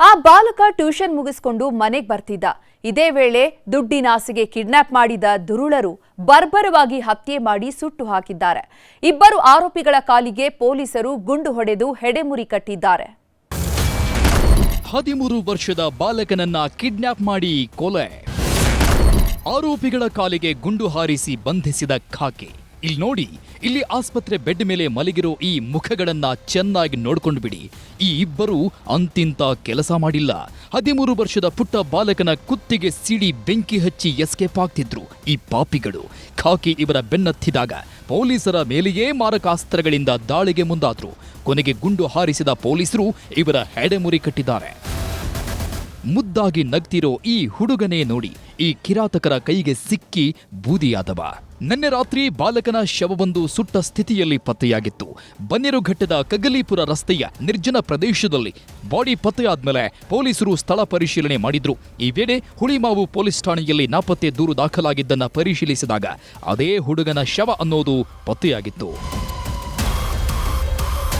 ಆ ಬಾಲಕ ಟ್ಯೂಷನ್ ಮುಗಿಸಿಕೊಂಡು ಮನೆಗೆ ಬರ್ತಿದ್ದ. ಇದೇ ವೇಳೆ ದುಡ್ಡಿನಾಸೆಗೆ ಕಿಡ್ನಾಪ್ ಮಾಡಿದ ದುರುಳರು ಬರ್ಬರವಾಗಿ ಹತ್ಯೆ ಮಾಡಿ ಸುಟ್ಟು ಹಾಕಿದ್ದಾರೆ. ಇಬ್ಬರು ಆರೋಪಿಗಳ ಕಾಲಿಗೆ ಪೊಲೀಸರು ಗುಂಡು ಹೊಡೆದು ಹೆಡೆಮುರಿ ಕಟ್ಟಿದ್ದಾರೆ. 13 ವರ್ಷದ ಬಾಲಕನನ್ನ ಕಿಡ್ನಾಪ್ ಮಾಡಿ ಕೊಲೆ. ಆರೋಪಿಗಳ ಕಾಲಿಗೆ ಗುಂಡು ಹಾರಿಸಿ ಬಂಧಿಸಿದ ಖಾಕಿ. ಇಲ್ಲಿ ನೋಡಿ, ಇಲ್ಲಿ ಆಸ್ಪತ್ರೆ ಬೆಡ್ ಮೇಲೆ ಮಲಗಿರೋ ಈ ಮುಖಗಳನ್ನ ಚೆನ್ನಾಗಿ ನೋಡ್ಕೊಂಡು ಬಿಡಿ. ಈ ಇಬ್ಬರು ಅಂತಿಂತ ಕೆಲಸ ಮಾಡಿಲ್ಲ. 13 ವರ್ಷದ ಪುಟ್ಟ ಬಾಲಕನ ಕುತ್ತಿಗೆ ಸಿಡಿ ಬೆಂಕಿ ಹಚ್ಚಿ ಎಸ್ಕೇಪ್ ಆಗ್ತಿದ್ರು ಈ ಪಾಪಿಗಳು. ಖಾಕಿ ಇವರ ಬೆನ್ನತ್ತಿದಾಗ ಪೊಲೀಸರ ಮೇಲೆಯೇ ಮಾರಕಾಸ್ತ್ರಗಳಿಂದ ದಾಳಿಗೆ ಮುಂದಾದ್ರು. ಕೊನೆಗೆ ಗುಂಡು ಹಾರಿಸಿದ ಪೊಲೀಸರು ಇವರ ಹೆಡೆಮುರಿ ಕಟ್ಟಿದ್ದಾರೆ. ಮುದ್ದಾಗಿ ನಗ್ತಿರೋ ಈ ಹುಡುಗನೇ ನೋಡಿ, ಈ ಕಿರಾತಕರ ಕೈಗೆ ಸಿಕ್ಕಿ ಬೂದಿಯಾದವ. ನಿನ್ನೆ ರಾತ್ರಿ ಬಾಲಕನ ಶವವೊಂದು ಸುಟ್ಟ ಸ್ಥಿತಿಯಲ್ಲಿ ಪತ್ತೆಯಾಗಿತ್ತು. ಬನ್ನೇರುಘಟ್ಟದ ಕಗ್ಗಲೀಪುರ ರಸ್ತೆಯ ನಿರ್ಜನ ಪ್ರದೇಶದಲ್ಲಿ ಬಾಡಿ ಪತ್ತೆಯಾದ್ಮೇಲೆ ಪೊಲೀಸರು ಸ್ಥಳ ಪರಿಶೀಲನೆ ಮಾಡಿದ್ರು. ಈ ವೇಳೆ ಹುಳಿಮಾವು ಪೊಲೀಸ್ ಠಾಣೆಯಲ್ಲಿ ನಾಪತ್ತೆ ದೂರು ದಾಖಲಾಗಿದ್ದನ್ನ ಪರಿಶೀಲಿಸಿದಾಗ ಅದೇ ಹುಡುಗನ ಶವ ಅನ್ನೋದು ಪತ್ತೆಯಾಗಿತ್ತು.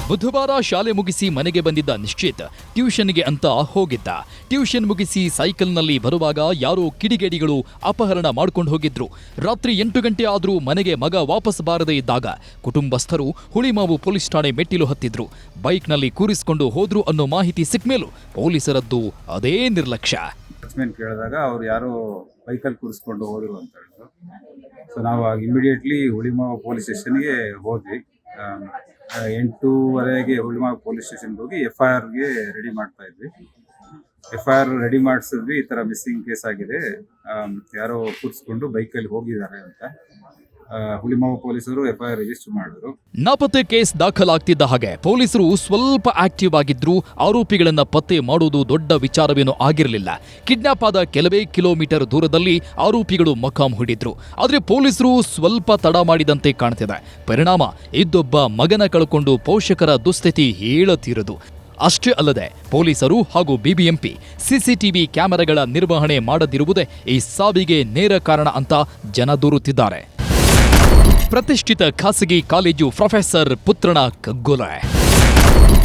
ಬುಧವಾರ ಶಾಲೆ ಮುಗಿಸಿ ಮನೆಗೆ ಬಂದಿದ್ದ ನಿಶ್ಚಿತ್ ಟ್ಯೂಷನ್ಗೆ ಅಂತ ಹೋಗಿದ್ದ. ಟ್ಯೂಷನ್ ಮುಗಿಸಿ ಸೈಕಲ್ನಲ್ಲಿ ಬರುವಾಗ ಯಾರೋ ಕಿಡಿಗೇಡಿಗಳು ಅಪಹರಣ ಮಾಡ್ಕೊಂಡು ಹೋಗಿದ್ರು. ರಾತ್ರಿ 8 ಗಂಟೆ ಆದ್ರೂ ಮನೆಗೆ ಮಗ ವಾಪಸ್ ಬಾರದೇ ಇದ್ದಾಗ ಕುಟುಂಬಸ್ಥರು ಹುಳಿಮಾವು ಪೊಲೀಸ್ ಠಾಣೆ ಮೆಟ್ಟಿಲು ಹತ್ತಿದ್ರು. ಬೈಕ್ನಲ್ಲಿ ಕೂರಿಸಿಕೊಂಡು ಹೋದ್ರು ಅನ್ನೋ ಮಾಹಿತಿ ಸಿಕ್ಮೇಲೂ ಪೊಲೀಸರದ್ದು ಅದೇ ನಿರ್ಲಕ್ಷ್ಯ. ಕೇಳಿದಾಗ ಅವ್ರು ಯಾರೋ ಬೈಕಲ್ಲಿ ಕೂರಿಸ್ಕೊಂಡು ಹೋದ್ರು ಅಂತ ಹೇಳಿದ್ರು. ಸೊ ನಾವು ಇಮಿಡಿಯೇಟ್ಲಿ ಹುಳಿಮಾವು ಪೊಲೀಸ್ ಸ್ಟೇಷನ್ಗೆ ಹೋದ್ವಿ. 8:30ಗೆ ಹುಳಿಮಾವು ಪೊಲೀಸ್ ಸ್ಟೇಷನ್ಗೆ ಹೋಗಿ FIRಗೆ ರೆಡಿ ಮಾಡ್ತಾ ಇದ್ವಿ. FIR ರೆಡಿ ಮಾಡಿಸಿದ್ವಿ. ಈ ಥರ ಮಿಸ್ಸಿಂಗ್ ಕೇಸ್ ಆಗಿದೆ, ಯಾರೋ ಕೂರಿಸ್ಕೊಂಡು ಬೈಕಲ್ಲಿ ಹೋಗಿದ್ದಾರೆ ಅಂತ ಹುಳಿಮಾವು ಪೊಲೀಸರು FIR ರಿಜಿಸ್ಟರ್ ಮಾಡಿದ್ರು. ನಾಪತ್ತೆ ಕೇಸ್ ದಾಖಲಾಗ್ತಿದ್ದ ಹಾಗೆ ಪೊಲೀಸರು ಸ್ವಲ್ಪ ಆಕ್ಟಿವ್ ಆಗಿದ್ರು. ಆರೋಪಿಗಳನ್ನ ಪತ್ತೆ ಮಾಡೋದು ದೊಡ್ಡ ವಿಚಾರವೇನೂ ಆಗಿರಲಿಲ್ಲ. ಕಿಡ್ನಾಪ್ ಆದ ಕೆಲವೇ ಕಿಲೋಮೀಟರ್ ದೂರದಲ್ಲಿ ಆರೋಪಿಗಳು ಮಕಾಂ ಹೂಡಿದ್ರು. ಆದ್ರೆ ಪೊಲೀಸರು ಸ್ವಲ್ಪ ತಡ ಮಾಡಿದಂತೆ ಕಾಣ್ತಿದೆ. ಪರಿಣಾಮ ಇದ್ದೊಬ್ಬ ಮಗನ ಕಳ್ಕೊಂಡು ಪೋಷಕರ ದುಸ್ಥಿತಿ ಹೇಳತೀರದು. ಅಷ್ಟೇ ಅಲ್ಲದೆ ಪೊಲೀಸರು ಹಾಗೂ BBMP CCTV ಕ್ಯಾಮೆರಾಗಳ ನಿರ್ವಹಣೆ ಮಾಡದಿರುವುದೇ ಈ ಸಾವಿಗೆ ನೇರ ಕಾರಣ ಅಂತ ಜನ ದೂರುತ್ತಿದ್ದಾರೆ. ಪ್ರತಿಷ್ಠಿತ ಖಾಸಗಿ ಕಾಲೇಜು ಪ್ರೊಫೆಸರ್ ಪುತ್ರನ ಕಗ್ಗೊಲೆ.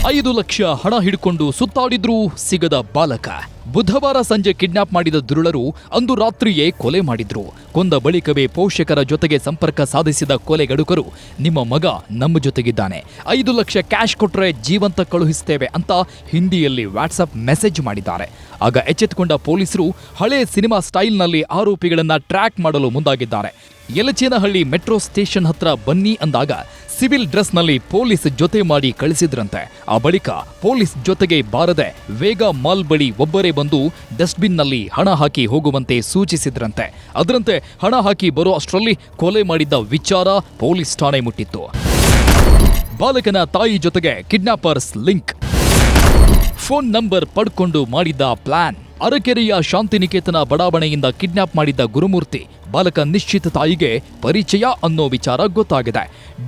5 ಲಕ್ಷ ಹಣ ಹಿಡ್ಕೊಂಡು ಸುತ್ತಾಡಿದ್ರೂ ಸಿಗದ ಬಾಲಕ. ಬುಧವಾರ ಸಂಜೆ ಕಿಡ್ನಾಪ್ ಮಾಡಿದ ದುರುಳರು ಅಂದು ರಾತ್ರಿಯೇ ಕೊಲೆ ಮಾಡಿದ್ರು. ಕೊಂದ ಬಳಿಕವೇ ಪೋಷಕರ ಜೊತೆಗೆ ಸಂಪರ್ಕ ಸಾಧಿಸಿದ ಕೊಲೆಗಡುಕರು, ನಿಮ್ಮ ಮಗ ನಮ್ಮ ಜೊತೆಗಿದ್ದಾನೆ, 5 ಲಕ್ಷ ಕ್ಯಾಶ್ ಕೊಟ್ರೆ ಜೀವಂತ ಕಳುಹಿಸ್ತೇವೆ ಅಂತ ಹಿಂದಿಯಲ್ಲಿ ವಾಟ್ಸಪ್ ಮೆಸೇಜ್ ಮಾಡಿದ್ದಾರೆ. ಆಗ ಎಚ್ಚೆತ್ತುಕೊಂಡ ಪೊಲೀಸರು ಹಳೆ ಸಿನಿಮಾ ಸ್ಟೈಲ್ನಲ್ಲಿ ಆರೋಪಿಗಳನ್ನ ಟ್ರ್ಯಾಕ್ ಮಾಡಲು ಮುಂದಾಗಿದ್ದಾರೆ. ಯಲಚೇನಹಳ್ಳಿ ಮೆಟ್ರೋ ಸ್ಟೇಷನ್ ಹತ್ರ ಬನ್ನಿ ಅಂದಾಗ ಸಿವಿಲ್ ಡ್ರೆಸ್ನಲ್ಲಿ ಪೊಲೀಸ್ ಜೊತೆ ಮಾಡಿ ಕಳಿಸಿದ್ರಂತೆ. ಆ ಬಳಿಕ ಪೊಲೀಸ್ ಜೊತೆಗೆ ಬಾರದೆ ವೇಗ ಮಾಲ್ ಬಳಿ ಒಬ್ಬರೇ ಬಂದು ಡಸ್ಟ್ಬಿನ್ನಲ್ಲಿ ಹಣ ಹಾಕಿ ಹೋಗುವಂತೆ ಸೂಚಿಸಿದ್ರಂತೆ. ಅದರಂತೆ ಹಣ ಹಾಕಿ ಬರೋ ಅಷ್ಟರಲ್ಲಿ ಕೊಲೆ ಮಾಡಿದ್ದ ವಿಚಾರ ಪೊಲೀಸ್ ಠಾಣೆ ಮುಟ್ಟಿತ್ತು. ಬಾಲಕನ ತಾಯಿ ಜೊತೆಗೆ ಕಿಡ್ನಾಪರ್ಸ್ ಲಿಂಕ್. ಫೋನ್ ನಂಬರ್ ಪಡ್ಕೊಂಡು ಮಾಡಿದ್ದ ಪ್ಲಾನ್. ಅರಕೆರೆಯ ಶಾಂತಿನಿಕೇತನ ಬಡಾವಣೆಯಿಂದ ಕಿಡ್ನಾಪ್ ಮಾಡಿದ್ದ ಗುರುಮೂರ್ತಿ ಬಾಲಕ ನಿಶ್ಚಿತ್ ತಾಯಿಗೆ ಪರಿಚಯ ಅನ್ನೋ ವಿಚಾರ ಗೊತ್ತಾಗಿದೆ.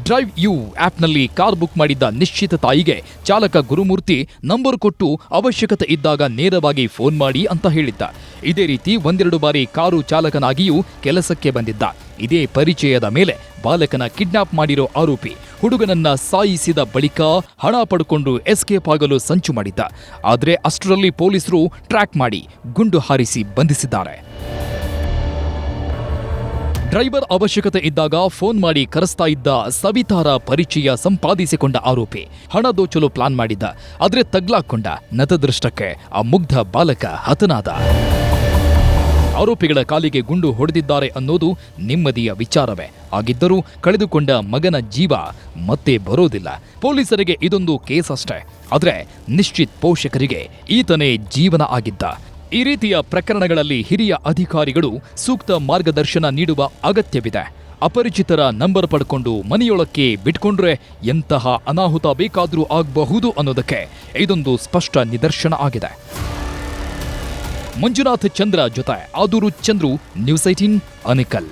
ಡ್ರೈವ್ ಯು ಆಪ್ನಲ್ಲಿ ಕಾರ್ ಬುಕ್ ಮಾಡಿದ್ದ ನಿಶ್ಚಿತ್ ತಾಯಿಗೆ ಚಾಲಕ ಗುರುಮೂರ್ತಿ ನಂಬರ್ ಕೊಟ್ಟು ಅವಶ್ಯಕತೆ ಇದ್ದಾಗ ನೇರವಾಗಿ ಫೋನ್ ಮಾಡಿ ಅಂತ ಹೇಳಿದ್ದ. ಇದೇ ರೀತಿ 1-2 ಬಾರಿ ಕಾರು ಚಾಲಕನಾಗಿಯೂ ಕೆಲಸಕ್ಕೆ ಬಂದಿದ್ದ. ಇದೇ ಪರಿಚಯದ ಮೇಲೆ ಬಾಲಕನ ಕಿಡ್ನಾಪ್ ಮಾಡಿರೋ ಆರೋಪಿ ಹುಡುಗನನ್ನ ಸಾಯಿಸಿದ ಬಳಿಕ ಹಣ ಪಡ್ಕೊಂಡು ಎಸ್ಕೇಪ್ ಆಗಲು ಸಂಚು ಮಾಡಿದ್ದ. ಆದರೆ ಅಷ್ಟರಲ್ಲಿ ಪೊಲೀಸರು ಟ್ರ್ಯಾಕ್ ಮಾಡಿ ಗುಂಡು ಹಾರಿಸಿ ಬಂಧಿಸಿದ್ದಾರೆ. ಡ್ರೈವರ್ ಅವಶ್ಯಕತೆ ಇದ್ದಾಗ ಫೋನ್ ಮಾಡಿ ಕರೆಸ್ತಾ ಇದ್ದ ಸವಿತಾರ ಪರಿಚಯ ಸಂಪಾದಿಸಿಕೊಂಡ ಆರೋಪಿ ಹಣ ದೋಚಲು ಪ್ಲಾನ್ ಮಾಡಿದ್ದ. ಆದರೆ ತಗ್ಲಾಕೊಂಡ ನತದೃಷ್ಟಕ್ಕೆ ಆ ಮುಗ್ಧ ಬಾಲಕ ಹತನಾದ. ಆರೋಪಿಗಳ ಕಾಲಿಗೆ ಗುಂಡು ಹೊಡೆದಿದ್ದಾರೆ ಅನ್ನೋದು ನೆಮ್ಮದಿಯ ವಿಚಾರವೇ ಆಗಿದ್ದರೂ ಕಳೆದುಕೊಂಡ ಮಗನ ಜೀವ ಮತ್ತೆ ಬರೋದಿಲ್ಲ. ಪೊಲೀಸರಿಗೆ ಇದೊಂದು ಕೇಸ್ ಅಷ್ಟೇ, ಆದರೆ ನಿಶ್ಚಿತ್ ಪೋಷಕರಿಗೆ ಈತನೇ ಜೀವನ ಆಗಿದ್ದ. ಈ ರೀತಿಯ ಪ್ರಕರಣಗಳಲ್ಲಿ ಹಿರಿಯ ಅಧಿಕಾರಿಗಳು ಸೂಕ್ತ ಮಾರ್ಗದರ್ಶನ ನೀಡುವ ಅಗತ್ಯವಿದೆ. ಅಪರಿಚಿತರ ನಂಬರ್ ಪಡ್ಕೊಂಡು ಮನೆಯೊಳಕ್ಕೆ ಬಿಟ್ಕೊಂಡ್ರೆ ಎಂತಹ ಅನಾಹುತ ಬೇಕಾದರೂ ಆಗಬಹುದು ಅನ್ನೋದಕ್ಕೆ ಇದೊಂದು ಸ್ಪಷ್ಟ ನಿದರ್ಶನ ಆಗಿದೆ. ಮಂಜುನಾಥ್ ಚಂದ್ರ ಜೊತೆ ಆದೂರು ಚಂದ್ರು, ನ್ಯೂಸ್ 18 ಅನಿಕಲ್.